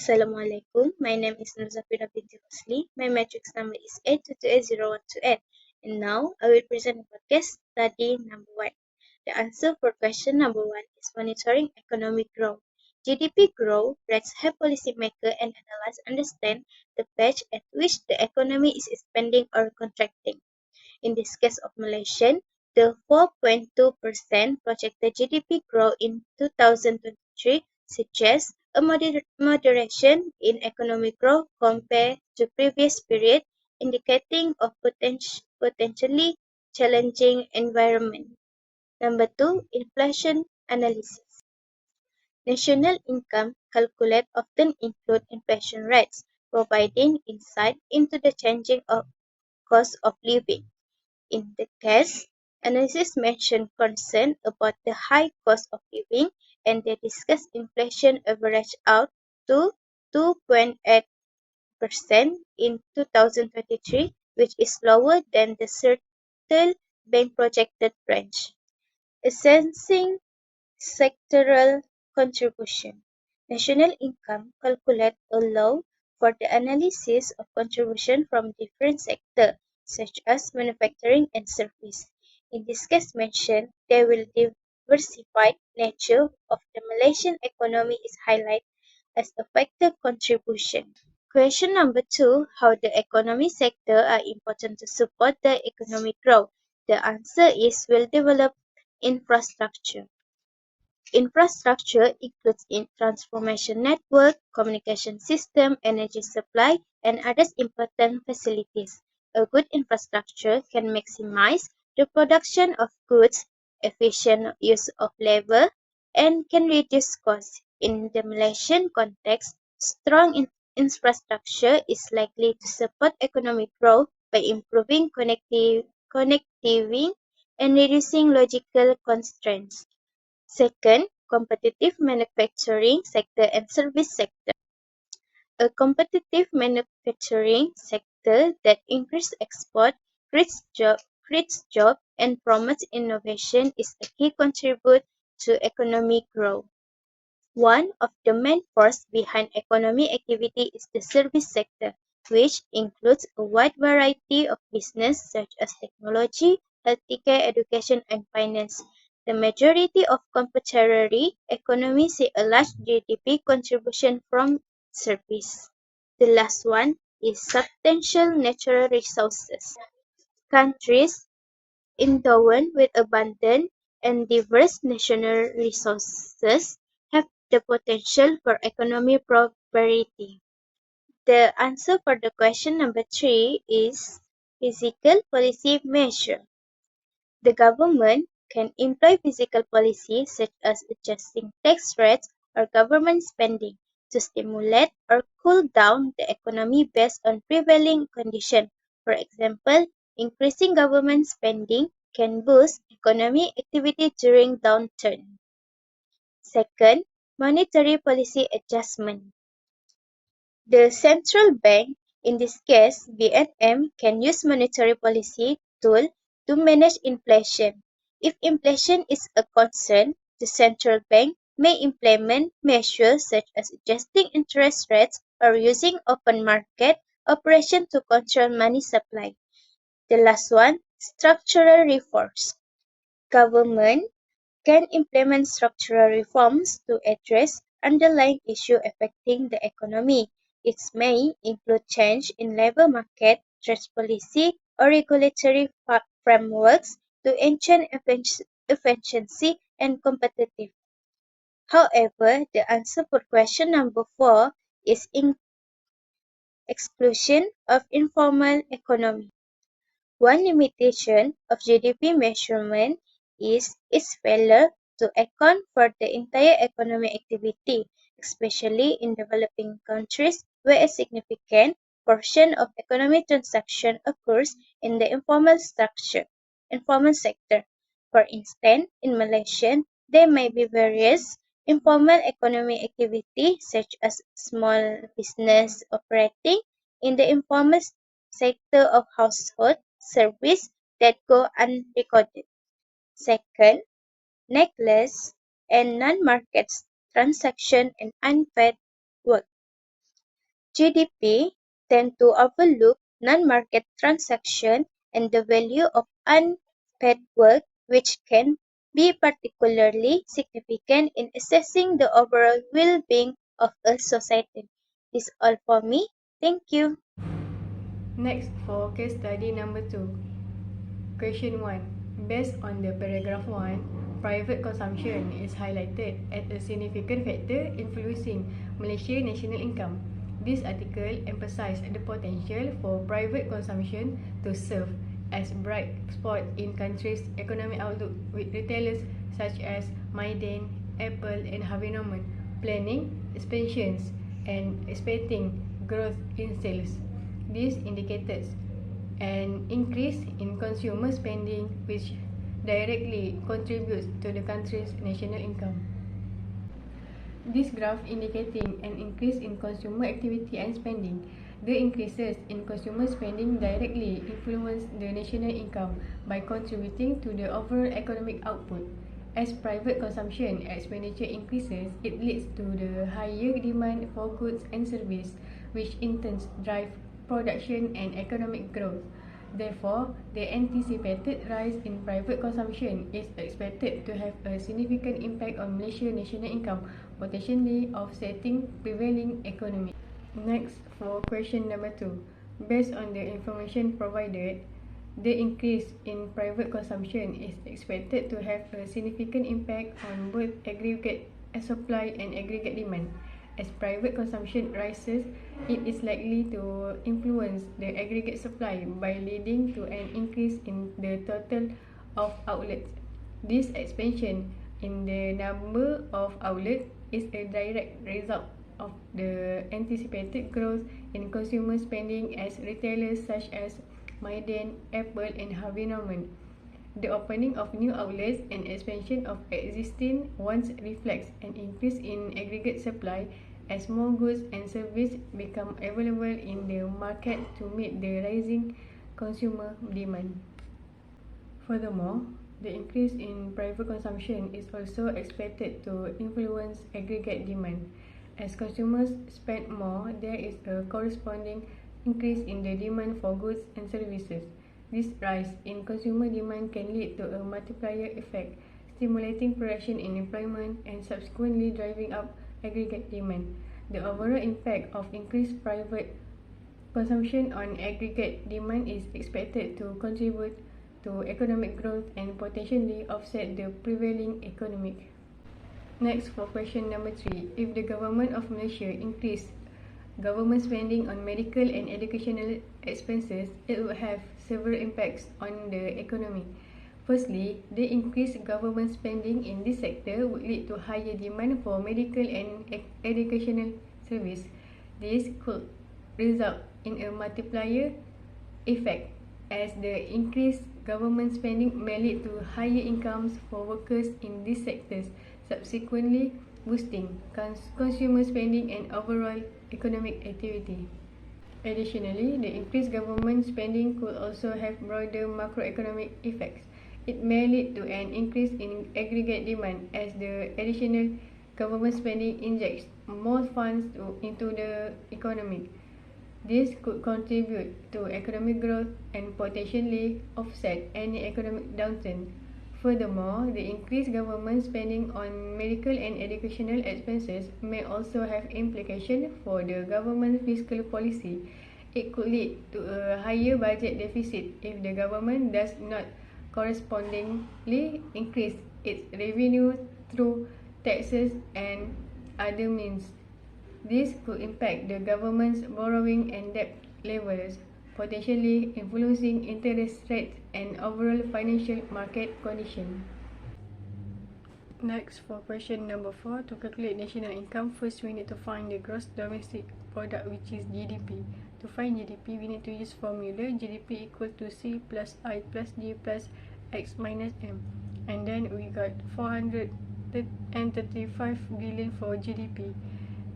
Assalamualaikum. My name is Nuzafira binti Husli. My matrix number is 8228012. And now I will present the podcast study number 1. The answer for question number 1 is monitoring economic growth. GDP growth rates help policymakers and analysts understand the pace at which the economy is expanding or contracting. In this case of Malaysia, the 4.2% projected GDP growth in 2023 suggests a moderation in economic growth compared to previous period, indicating a potentially challenging environment. Number 2, inflation analysis. National income calculate often include inflation rates, providing insight into the changing of cost of living. In the case, analysis mentioned concern about the high cost of living, and they discuss inflation average out to 2.8% in 2023, which is lower than the Central Bank projected range. Assessing sectoral contribution. National income calculate allow for the analysis of contribution from different sectors, such as manufacturing and service. In this case mentioned, they will diversified nature of the Malaysian economy is highlighted as a factor contribution. Question number 2, how the economy sector are important to support the economic growth? The answer is will develop infrastructure. Infrastructure includes transportation network, communication system, energy supply, and other important facilities. A good infrastructure can maximize the production of goods, efficient use of labor, and can reduce costs. In the Malaysian context, strong infrastructure is likely to support economic growth by improving connectivity and reducing logistical constraints. Second, competitive manufacturing sector and service sector. A competitive manufacturing sector that increases export, creates job, and promotes innovation is a key contributor to economic growth. One of the main forces behind economic activity is the service sector, which includes a wide variety of business such as technology, healthcare, education, and finance. The majority of contemporary economies see a large GDP contribution from service. The last one is substantial natural resources. Countries endowed with abundant and diverse natural resources have the potential for economic prosperity. The answer for the question number 3 is fiscal policy measure. The government can employ fiscal policy such as adjusting tax rates or government spending to stimulate or cool down the economy based on prevailing conditions. For example, increasing government spending can boost economic activity during downturn. Second, monetary policy adjustment. The central bank, in this case BNM, can use monetary policy tool to manage inflation. If inflation is a concern, the central bank may implement measures such as adjusting interest rates or using open market operation to control money supply. The last one, structural reforms. Government can implement structural reforms to address underlying issues affecting the economy. It may include change in labor market, trade policy, or regulatory frameworks to enhance efficiency and competitiveness. However, the answer for question number 4 is exclusion of informal economy. One limitation of GDP measurement is its failure to account for the entire economic activity, especially in developing countries where a significant portion of economic transaction occurs in the informal sector. For instance, in Malaysia, there may be various informal economic activities such as small business operating in the informal sector of household service that go unrecorded. Second, necklace and non-market transaction and unpaid work. GDP tend to overlook non-market transactions and the value of unpaid work, which can be particularly significant in assessing the overall well-being of a society. This is all for me. Thank you. Next, for case study number 2. Question 1. Based on the paragraph 1, private consumption is highlighted as a significant factor influencing Malaysia's national income. This article emphasizes the potential for private consumption to serve as bright spot in country's economic outlook, with retailers such as Mydin, Apple and Harvey Norman planning expansions and expecting growth in sales. This indicates an increase in consumer spending, which directly contributes to the country's national income. This graph indicating an increase in consumer activity and spending. The increases in consumer spending directly influence the national income by contributing to the overall economic output. As private consumption expenditure increases, it leads to the higher demand for goods and services, which in turn drive production and economic growth. Therefore, the anticipated rise in private consumption is expected to have a significant impact on Malaysia's national income, potentially offsetting prevailing economy. Next, for question number 2. Based on the information provided, the increase in private consumption is expected to have a significant impact on both aggregate supply and aggregate demand. As private consumption rises, it is likely to influence the aggregate supply by leading to an increase in the total of outlets. This expansion in the number of outlets is a direct result of the anticipated growth in consumer spending as retailers such as Mydin, Apple and Harvey Norman. The opening of new outlets and expansion of existing ones reflects an increase in aggregate supply as more goods and services become available in the market to meet the rising consumer demand. Furthermore, the increase in private consumption is also expected to influence aggregate demand. As consumers spend more, there is a corresponding increase in the demand for goods and services. This rise in consumer demand can lead to a multiplier effect, stimulating production and employment and subsequently driving up aggregate demand. The overall impact of increased private consumption on aggregate demand is expected to contribute to economic growth and potentially offset the prevailing economic. Next, for question number 3. If the government of Malaysia increase government spending on medical and educational expenses, it would have several impacts on the economy. Firstly, the increased government spending in this sector would lead to higher demand for medical and educational service. This could result in a multiplier effect, as the increased government spending may lead to higher incomes for workers in these sectors, subsequently boosting consumer spending and overall economic activity. Additionally, the increased government spending could also have broader macroeconomic effects. It may lead to an increase in aggregate demand as the additional government spending injects more funds into the economy. This could contribute to economic growth and potentially offset any economic downturn. Furthermore, the increased government spending on medical and educational expenses may also have implications for the government fiscal policy. It could lead to a higher budget deficit if the government does not correspondingly increase its revenue through taxes and other means. This could impact the government's borrowing and debt levels, potentially influencing interest rates and overall financial market conditions. Next, for question number 4, to calculate national income, first we need to find the gross domestic product, which is GDP. To find GDP, we need to use formula GDP equal to C plus I plus D plus X minus M. And then we got 435 billion for GDP.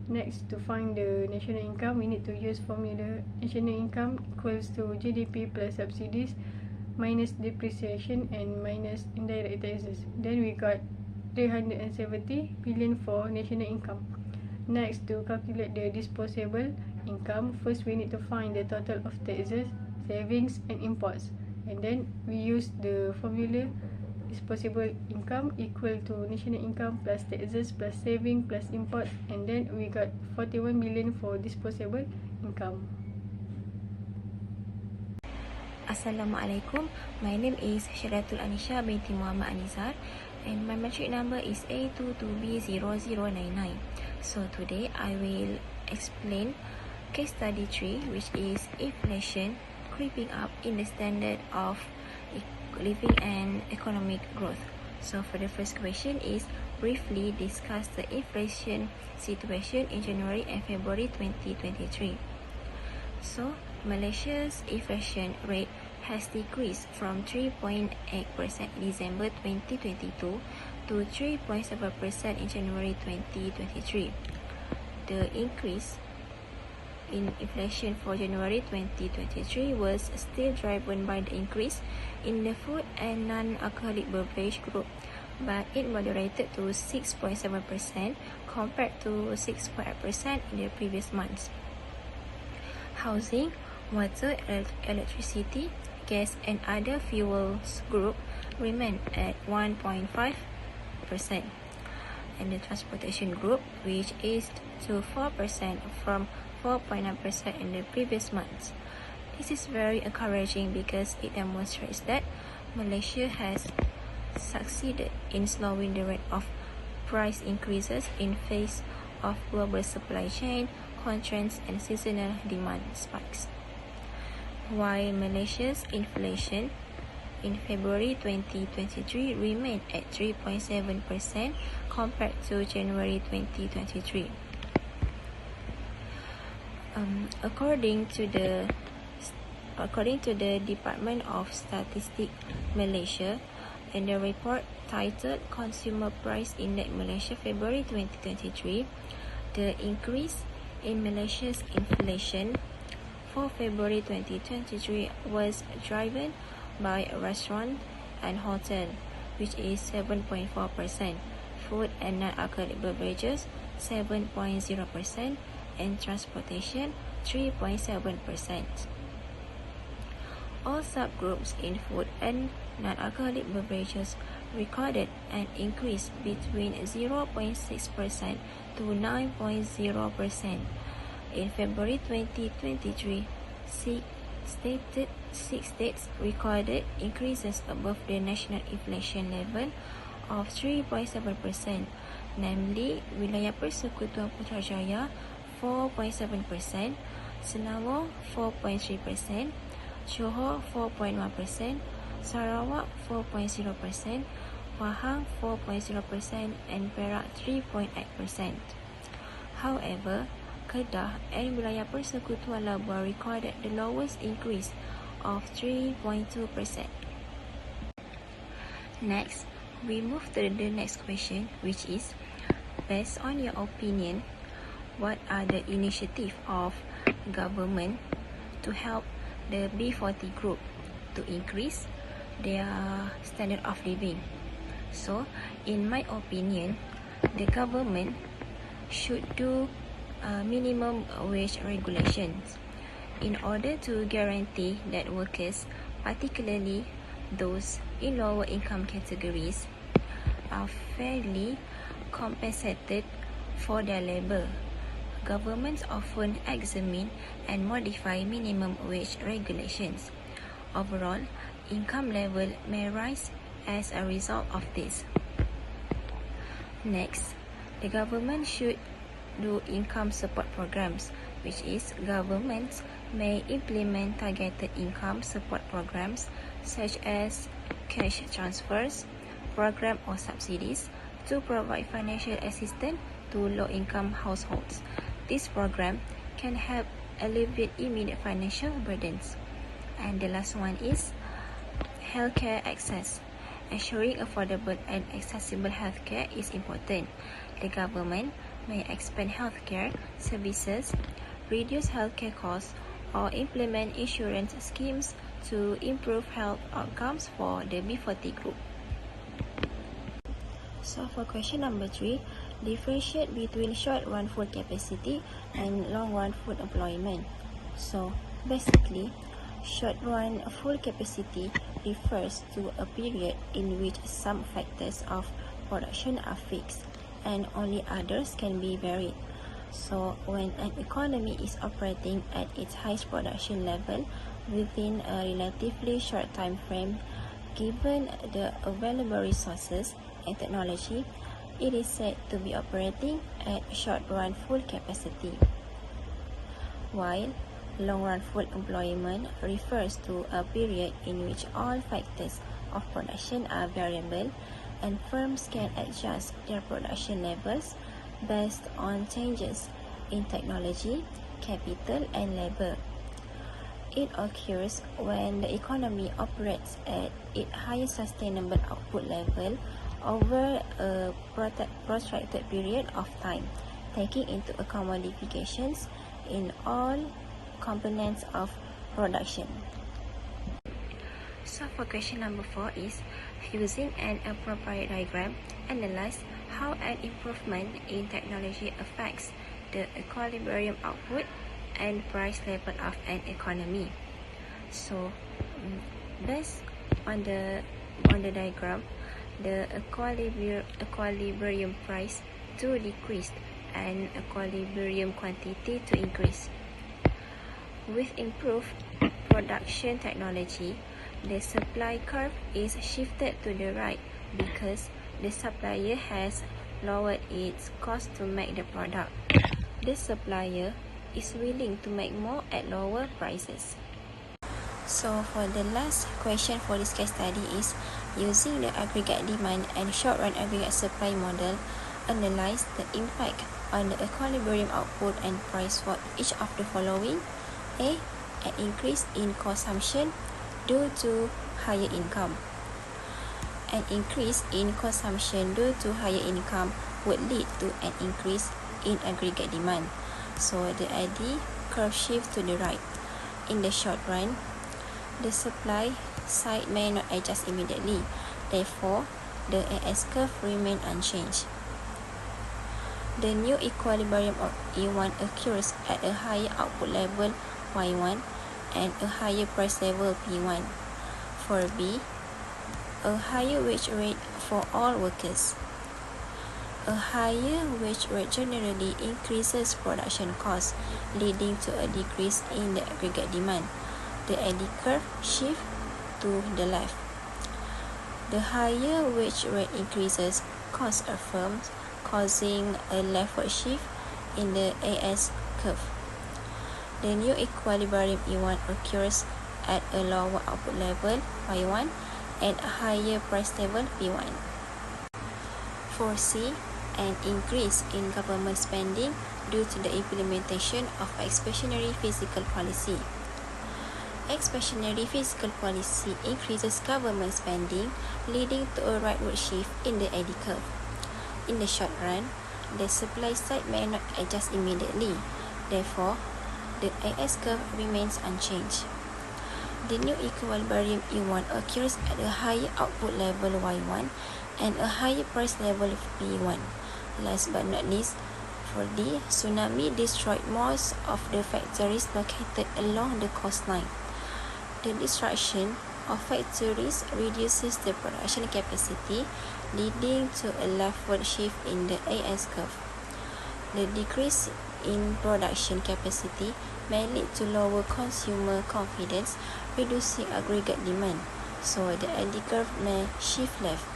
Next, to find the national income, we need to use formula national income equals to GDP plus subsidies minus depreciation and minus indirect taxes. Then we got 370 billion for national income. Next, to calculate the disposable income, first we need to find the total of taxes, savings and imports. And then we use the formula disposable income equal to national income plus taxes plus saving plus import, and then we got 41 million for disposable income. Assalamualaikum. My name is Syaratul Anisha binti Muhammad Anizar and my matric number is A22B0099. So today I will explain case study 3, which is inflation creeping up in the standard of living and economic growth. So for the first question is briefly discuss the inflation situation in January and February 2023. So Malaysia's inflation rate has decreased from 3.8% in December 2022 to 3.7% in January 2023. The increase in inflation for January 2023 was still driven by the increase in the food and non-alcoholic beverage group, but it moderated to 6.7% compared to 6.8% in the previous months. Housing, water, electricity, gas and other fuels group remain at 1.5%, and the transportation group, which is to 4% from 4.9% in the previous months. This is very encouraging because it demonstrates that Malaysia has succeeded in slowing the rate of price increases in face of global supply chain constraints and seasonal demand spikes. While Malaysia's inflation in February 2023 remained at 3.7% compared to January 2023. According to the Department of Statistics Malaysia, in the report titled Consumer Price Index Malaysia February 2023, the increase in Malaysia's inflation for February 2023 was driven by restaurant and hotel, which is 7.4%, food and non-alcoholic beverages 7.0%, and transportation 3.7%. All subgroups in food and non-alcoholic beverages recorded an increase between 0.6% to 9.0%. In February 2023, six states recorded increases above the national inflation level of 3.7%, namely Wilayah Persekutuan Putrajaya 4.7%, Selangor 4.3%, Johor 4.1%, Sarawak 4.0%, Pahang 4.0%, and Perak 3.8%. However, Kedah and Wilayah Persekutuan Labuan recorded the lowest increase of 3.2%. Next, we move to the next question, which is, based on your opinion, what are the initiatives of government to help the B40 group to increase their standard of living? So, in my opinion, the government should do minimum wage regulations in order to guarantee that workers, particularly those in lower income categories, are fairly compensated for their labor. Governments often examine and modify minimum wage regulations. Overall, income level may rise as a result of this. Next, the government should do income support programs, which is governments may implement targeted income support programs such as cash transfers, program or subsidies to provide financial assistance to low-income households. This program can help alleviate immediate financial burdens. And the last one is healthcare access. Ensuring affordable and accessible healthcare is important. The government may expand healthcare services, reduce healthcare costs, or implement insurance schemes to improve health outcomes for the B40 group. So for question number 3, differentiate between short-run full capacity and long-run full employment. So basically, short-run full capacity refers to a period in which some factors of production are fixed and only others can be varied. So when an economy is operating at its highest production level within a relatively short time frame, given the available resources and technology, it is said to be operating at short-run full capacity. While long-run full employment refers to a period in which all factors of production are variable and firms can adjust their production levels based on changes in technology, capital, and labor. It occurs when the economy operates at its highest sustainable output level over a protracted period of time, taking into account modifications in all components of production. So for question number 4 is, using an appropriate diagram, analyze how an improvement in technology affects the equilibrium output and price level of an economy. So based on the diagram, the equilibrium price to decrease and equilibrium quantity to increase. With improved production technology, the supply curve is shifted to the right because the supplier has lowered its cost to make the product. The supplier is willing to make more at lower prices. So for the last question for this case study is, using the aggregate demand and short-run aggregate supply model, analyze the impact on the equilibrium output and price for each of the following. A. An increase in consumption due to higher income. An increase in consumption due to higher income would lead to an increase in aggregate demand. So the ID curve shifts to the right. In the short run, the supply side may not adjust immediately. Therefore, the AS curve remains unchanged. The new equilibrium of E1 occurs at a higher output level Y1 and a higher price level P1. For B, a higher wage rate for all workers. A higher wage rate generally increases production costs, leading to a decrease in the aggregate demand. The eddy curve shifts to the left. The higher wage rate increases costs of firms, causing a leftward shift in the AS curve. The new equilibrium E1 occurs at a lower output level Y1 and a higher price level P1. For C, an increase in government spending due to the implementation of expansionary fiscal policy. Expansionary fiscal policy increases government spending, leading to a rightward shift in the eddy curve. In the short run, the supply side may not adjust immediately. Therefore, the AS curve remains unchanged. The new equilibrium E1 occurs at a higher output level Y1 and a higher price level P1. Last but not least, for D, tsunami destroyed most of the factories located along the coastline. The destruction of factories reduces the production capacity, leading to a leftward shift in the AS curve. The decrease in production capacity may lead to lower consumer confidence, reducing aggregate demand, so the eddy curve may shift left.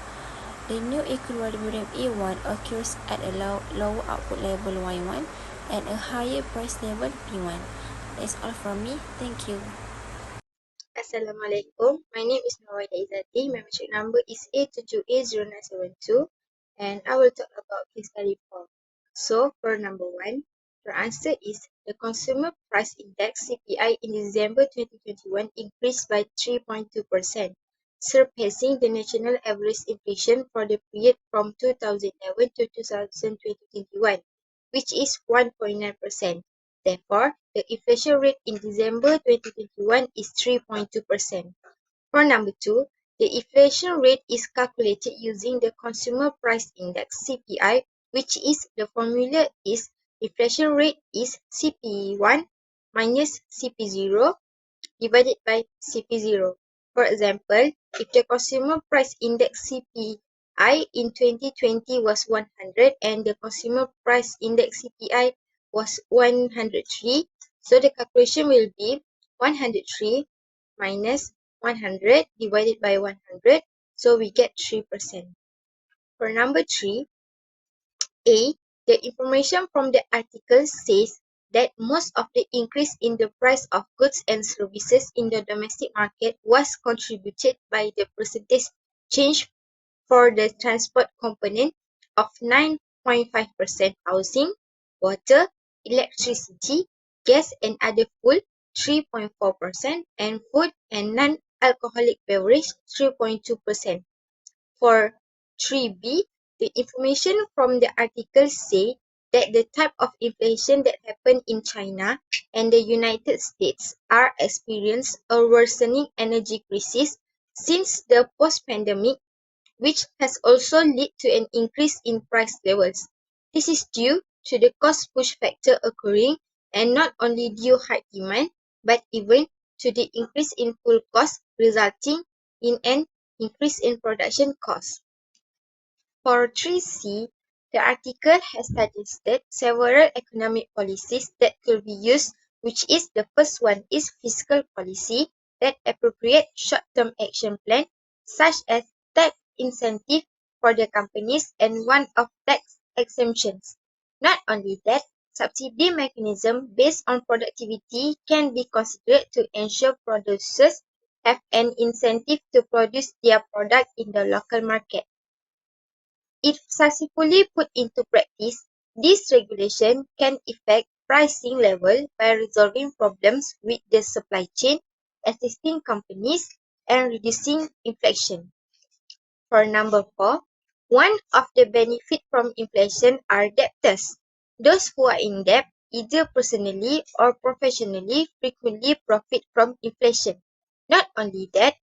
The new equilibrium E1 occurs at a lower output level Y1 and a higher price level P1. That's all from me. Thank you. Assalamualaikum. My name is Nawaida Izzati. My metric number is A22A0972, and I will talk about case study 4. So, for number 1, the answer is the Consumer Price Index (CPI) in December 2021 increased by 3.2%, surpassing the national average inflation for the period from 2011 to 2021, which is 1.9%. Therefore, the inflation rate in December 2021 is 3.2%. For number 2, the inflation rate is calculated using the Consumer Price Index (CPI) which is the formula is inflation rate is CP1 minus CP0 divided by CP0. For example, if the consumer price index CPI in 2020 was 100 and the consumer price index CPI was 103, so the calculation will be 103 minus 100 divided by 100, so we get 3%. For number 3, A, the information from the article says that most of the increase in the price of goods and services in the domestic market was contributed by the percentage change for the transport component of 9.5%, housing, water, electricity, gas and other fuel 3.4%, and food and non-alcoholic beverage 3.2%. For 3b, the information from the article say that the type of inflation that happened in China and the United States are experiencing a worsening energy crisis since the post-pandemic, which has also led to an increase in price levels. This is due to the cost push factor occurring and not only due high demand, but even to the increase in fuel costs resulting in an increase in production costs. For 3C, the article has suggested several economic policies that could be used, which is the first one is fiscal policy that appropriate short-term action plan, such as tax incentive for the companies and one-off tax exemptions. Not only that, subsidy mechanism based on productivity can be considered to ensure producers have an incentive to produce their product in the local market. If successfully put into practice, this regulation can affect pricing level by resolving problems with the supply chain, assisting companies, and reducing inflation. For number 4, one of the benefits from inflation are debtors. Those who are in debt, either personally or professionally, frequently profit from inflation. Not only that,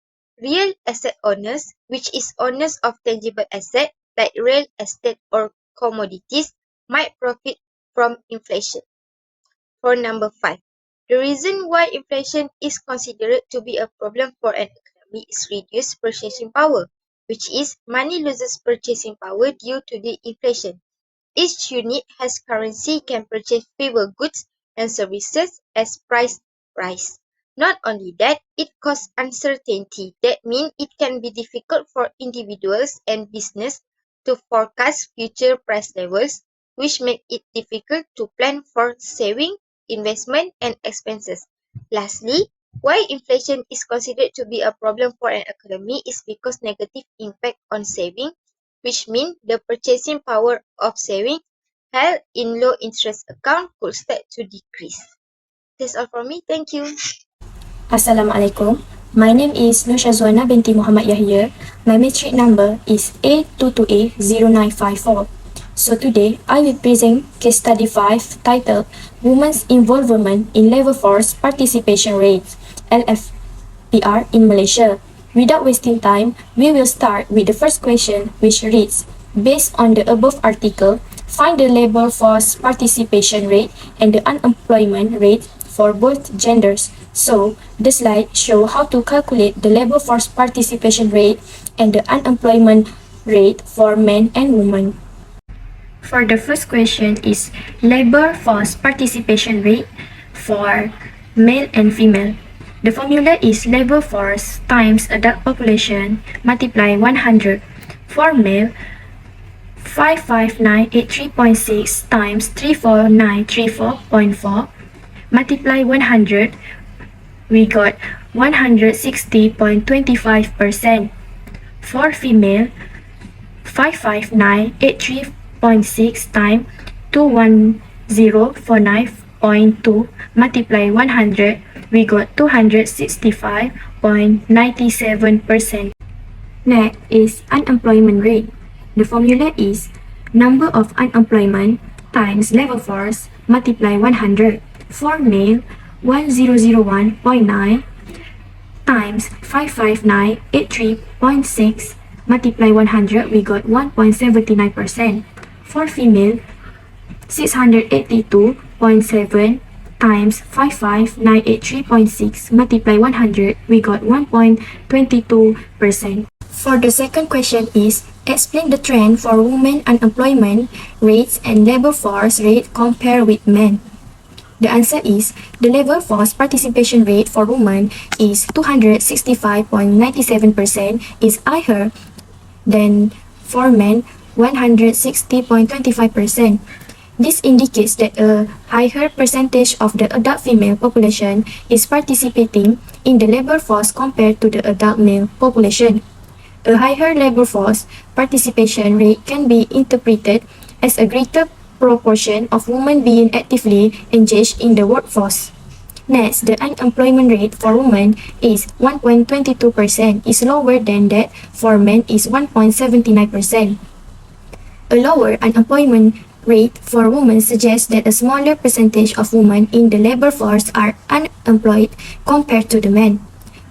real asset owners, which is owners of tangible assets like real estate or commodities, might profit from inflation. For number 5, the reason why inflation is considered to be a problem for an economy is reduced purchasing power, which is money loses purchasing power due to the inflation. Each unit has currency can purchase fewer goods and services as price rise. Not only that, it causes uncertainty. That means it can be difficult for individuals and business to forecast future price levels, which make it difficult to plan for saving, investment, and expenses. Lastly, why inflation is considered to be a problem for an economy is because negative impact on saving, which means the purchasing power of saving held in low interest account could start to decrease. That's all from me. Thank you. Assalamualaikum. My name is Nur Shazwana binti Muhammad Yahya. My matric number is A22A0954. So today, I will present case study 5 titled Women's Involvement in Labor Force Participation Rates, LFPR in Malaysia. Without wasting time, we will start with the first question, which reads, based on the above article, find the labor force participation rate and the unemployment rate for both genders. So, the slide shows how to calculate the labor force participation rate and the unemployment rate for men and women. For the first question is labor force participation rate for male and female. The formula is labor force times adult population multiply 100. For male, 55983.6 times 34934.4 multiply 100, we got 160.25%. For female, 55983.6 times 21049.2 multiply 100, we got 265.97%. Next is unemployment rate. The formula is number of unemployment times labor force multiply 100. For male, 1001.9 times 55983.6 multiply 100, we got 1.79%. For female, 682.7 times 55983.6 multiply 100, we got 1.22%. For the second question is, explain the trend for women unemployment rates and labor force rate compared with men. The answer is, the labor force participation rate for women is 265.97% is higher than for men 160.25%. This indicates that a higher percentage of the adult female population is participating in the labor force compared to the adult male population. A higher labor force participation rate can be interpreted as a greater proportion of women being actively engaged in the workforce. Next, the unemployment rate for women is 1.22%, is lower than that for men is 1.79%. A lower unemployment rate for women suggests that a smaller percentage of women in the labor force are unemployed compared to the men.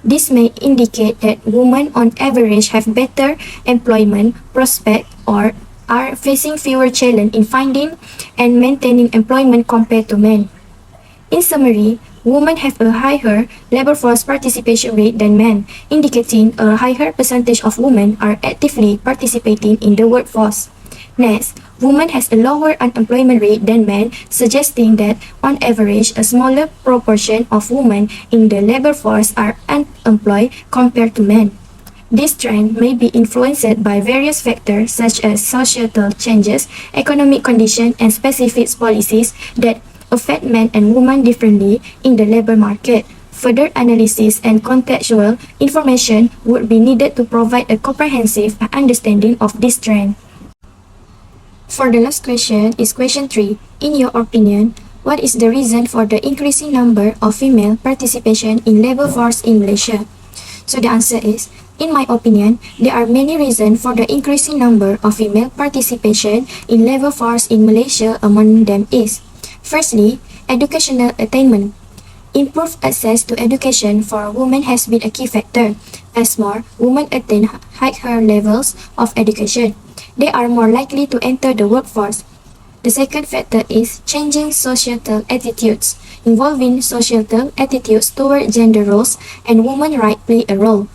This may indicate that women on average have better employment prospects or are facing fewer challenges in finding and maintaining employment compared to men. In summary, women have a higher labor force participation rate than men, indicating a higher percentage of women are actively participating in the workforce. Next, women has a lower unemployment rate than men, suggesting that on average a smaller proportion of women in the labor force are unemployed compared to men. This trend may be influenced by various factors such as societal changes, economic conditions, and specific policies that affect men and women differently in the labor market. Further analysis and contextual information would be needed to provide a comprehensive understanding of this trend. For the last question is question 3. In your opinion, what is the reason for the increasing number of female participation in labor force in Malaysia? So the answer is, in my opinion, there are many reasons for the increasing number of female participation in labor force in Malaysia. Among them is, firstly, educational attainment. Improved access to education for women has been a key factor. As more women attain higher levels of education, they are more likely to enter the workforce. The second factor is changing societal attitudes. Involving societal attitudes toward gender roles and women's rights play a role.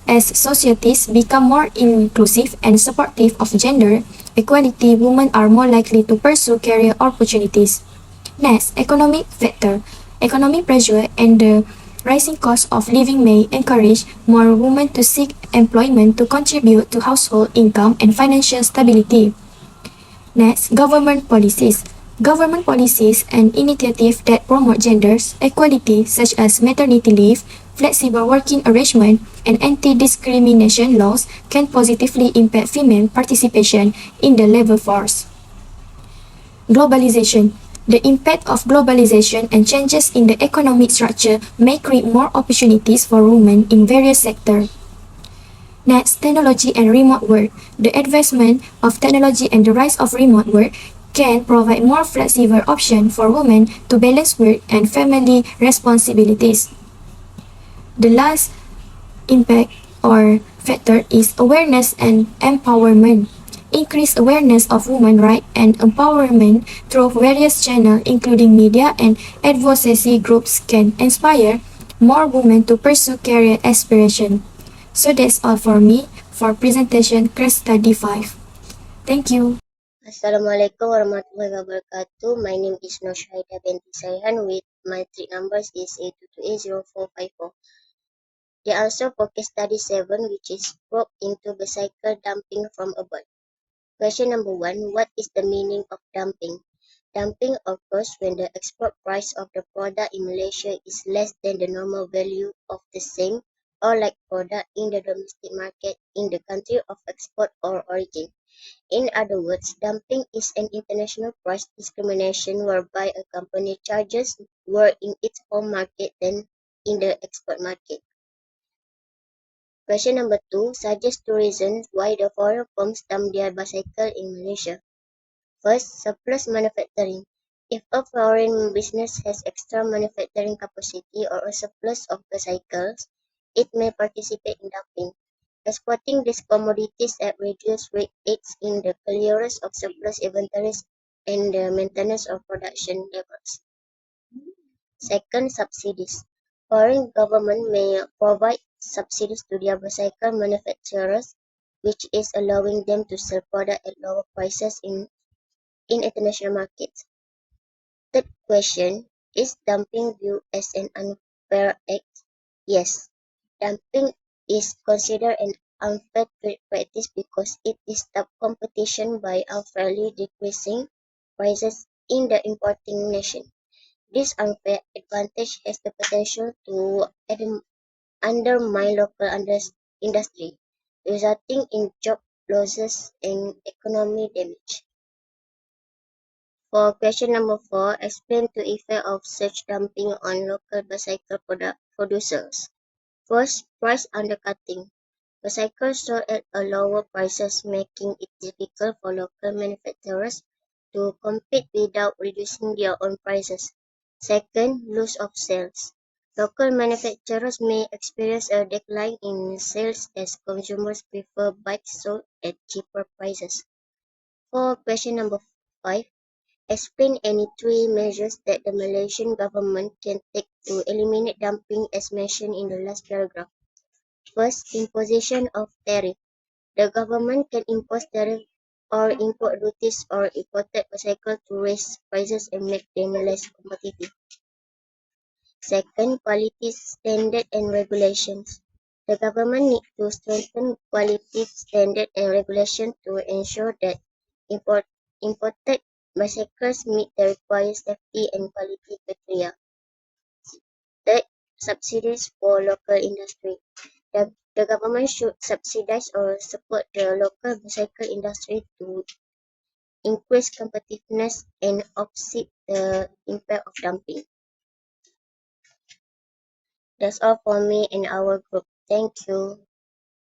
As societies become more inclusive and supportive of gender equality, women are more likely to pursue career opportunities. Next, economic factor. Economic pressure and the rising cost of living may encourage more women to seek employment to contribute to household income and financial stability. Next, government policies. Government policies and initiatives that promote gender equality such as maternity leave, flexible working arrangement, and anti-discrimination laws can positively impact female participation in the labor force. Globalization. The impact of globalization and changes in the economic structure may create more opportunities for women in various sectors. Next, technology and remote work. The advancement of technology and the rise of remote work can provide more flexible options for women to balance work and family responsibilities. The last impact or factor is awareness and empowerment. Increased awareness of women's rights and empowerment through various channels including media and advocacy groups can inspire more women to pursue career aspiration. So that's all for me for presentation case study 5. Thank you. Assalamualaikum warahmatullahi wabarakatuh. My name is Nur Shahida binti Saihan with my matric numbers is 82280454. The answer for case study 7, which is probe into bicycle dumping from abroad. Question number 1. What is the meaning of dumping? Dumping occurs when the export price of the product in Malaysia is less than the normal value of the same or like product in the domestic market in the country of export or origin. In other words, dumping is an international price discrimination whereby a company charges more in its home market than in the export market. Question number 2. Suggest 2 reasons why the foreign firms dump their bicycle in Malaysia. First, surplus manufacturing. If a foreign business has extra manufacturing capacity or a surplus of bicycles, it may participate in dumping. exporting these commodities at reduced rate aids in the clearance of surplus inventories and the maintenance of production levels. Second, subsidies. Foreign government may provide subsidies to their bicycle manufacturers, which is allowing them to sell products at lower prices in international markets. Third question, is dumping viewed as an unfair act? Yes, dumping is considered an unfair trade practice because it disturbs competition by unfairly decreasing prices in the importing nation. This unfair advantage has the potential to undermine local industry, resulting in job losses and economic damage. For question number 4, explain the effect of such dumping on local bicycle producers. First, price undercutting. Bicycles sold at a lower prices, making it difficult for local manufacturers to compete without reducing their own prices. Second, loss of sales. Local manufacturers may experience a decline in sales as consumers prefer bikes sold at cheaper prices. For question number 5, explain any 3 measures that the Malaysian government can take to eliminate dumping as mentioned in the last paragraph. First, imposition of tariff. The government can impose tariff or import duties or imported bicycles to raise prices and make them less competitive. Second, quality standard and regulations. The government needs to strengthen quality standard and regulation to ensure that imported bicycles meet the required safety and quality criteria. Third, subsidies for local industry. The government should subsidize or support the local bicycle industry to increase competitiveness and offset the impact of dumping. That's all for me and our group. Thank you.